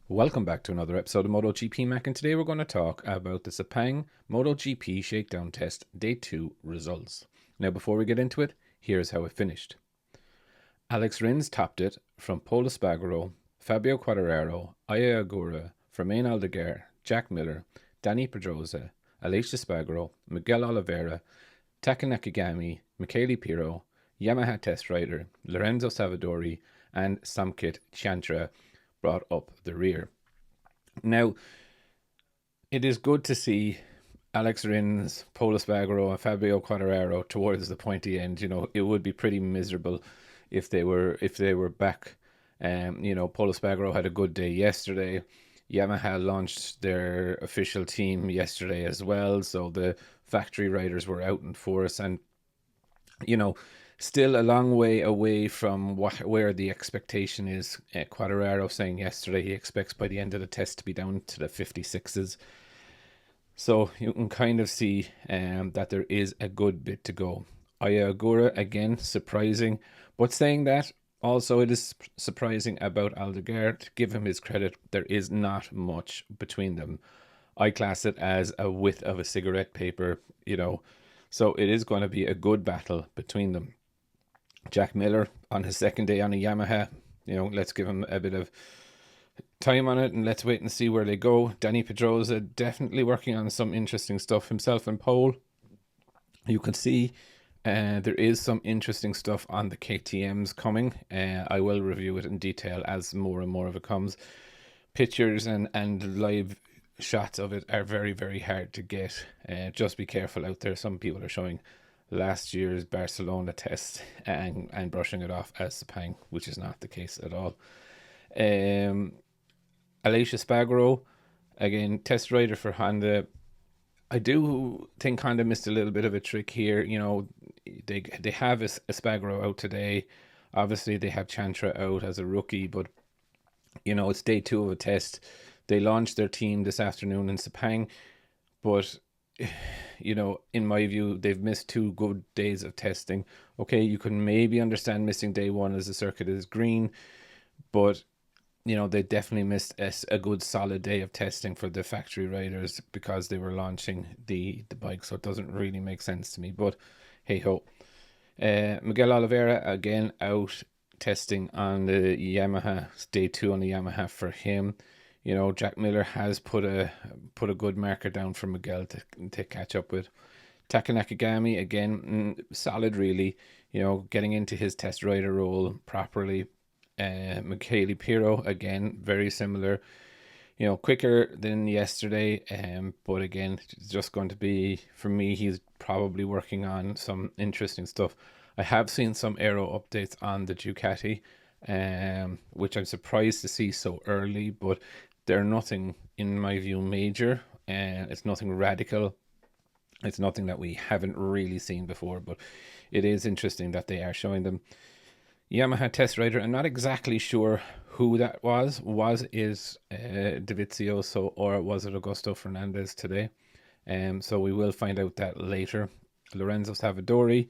Welcome back to another episode of Motogp Mac, and today we're going to talk about the Sepang Motogp Shakedown Test Day 2 results. Now, before we get into it, here's how it finished. Alex Rins topped it from Pol Espargaro, Fabio Quartararo, Aya Agura, Fermin Aldeguer, Jack Miller, Dani Pedrosa, Aleix Espargaro, Miguel Oliveira, Taka Nakagami, Michele Pirro, Yamaha test rider Lorenzo Savadori, and Samkit Chantra brought up the rear. Now, it is good to see Alex Rins, Pol Espargaro, and Fabio Quartararo towards the pointy end. You know, it would be pretty miserable if they were back. Pol Espargaro had a good day yesterday. Yamaha launched their official team yesterday as well, so the factory riders were out in force, and still a long way away from where the expectation is. Quadraro saying yesterday he expects by the end of the test to be down to the 56s. So you can kind of see that there is a good bit to go. Aya Agura, again, surprising. But saying that, also it is surprising about Aldeguer. To give him his credit, there is not much between them. I class it as a width of a cigarette paper, So it is going to be a good battle between them. Jack Miller on his second day on a Yamaha, let's give him a bit of time on it and let's wait and see where they go. Dani Pedrosa definitely working on some interesting stuff himself and Pole. You can see there is some interesting stuff on the KTMs coming. I will review it in detail as more and more of it comes. Pictures and live shots of it are very, very hard to get. Just be careful out there. Some people are showing last year's Barcelona test and brushing it off as Sepang, which is not the case at all. Aleix Espargaro, again, test rider for Honda. I do think Honda missed a little bit of a trick here. They have Espargaro out today. Obviously, they have Chantra out as a rookie, but it's day 2 of a test. They launched their team this afternoon in Sepang, but in my view, they've missed 2 good days of testing. Okay, you can maybe understand missing day 1 as the circuit is green, but they definitely missed a good solid day of testing for the factory riders because they were launching the bike, so it doesn't really make sense to me, but hey ho. Miguel Oliveira again out testing on the Yamaha, day 2 on the Yamaha for him. Jack Miller has put a good marker down for Miguel to catch up with. Taka Nakagami, again, solid really, getting into his test rider role properly. Michele Pirro, again, very similar, quicker than yesterday, but again, it's just going to be, for me, he's probably working on some interesting stuff. I have seen some aero updates on the Ducati, which I'm surprised to see so early, but they're nothing, in my view, major, and it's nothing radical. It's nothing that we haven't really seen before, but it is interesting that they are showing them. Yamaha test rider, I'm not exactly sure who that was. Is Davizioso or was it Augusto Fernandez today? So we will find out that later. Lorenzo Savadori,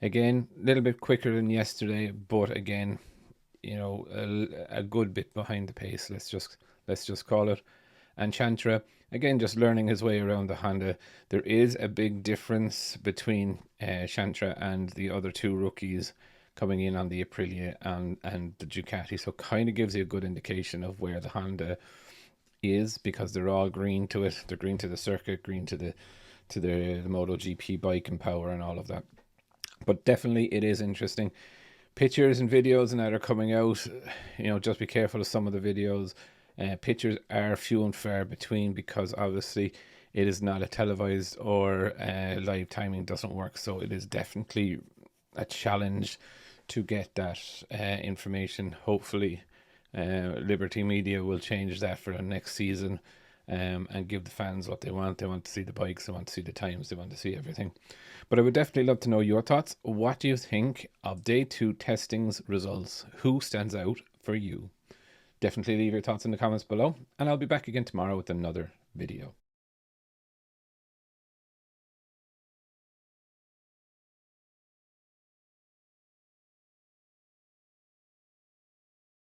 again, a little bit quicker than yesterday, but again, a good bit behind the pace. Let's just call it. And Chantra, again, just learning his way around the Honda. There is a big difference between Chantra and the other 2 rookies coming in on the Aprilia and the Ducati, so kind of gives you a good indication of where the Honda is, because they're all green to it. They're green to the circuit, green to the MotoGP bike and power and all of that. But definitely it is interesting. Pictures and videos and that are coming out. Just be careful of some of the videos. Pictures are few and far between because obviously it is not a televised or live timing doesn't work, so it is definitely a challenge to get that information. Hopefully Liberty Media will change that for the next season and give the fans what they want. They want to see the bikes, they want to see the times, they want to see everything. But I would definitely love to know your thoughts. What do you think of day 2 testings results? Who stands out for you? Definitely leave your thoughts in the comments below, and I'll be back again tomorrow with another video.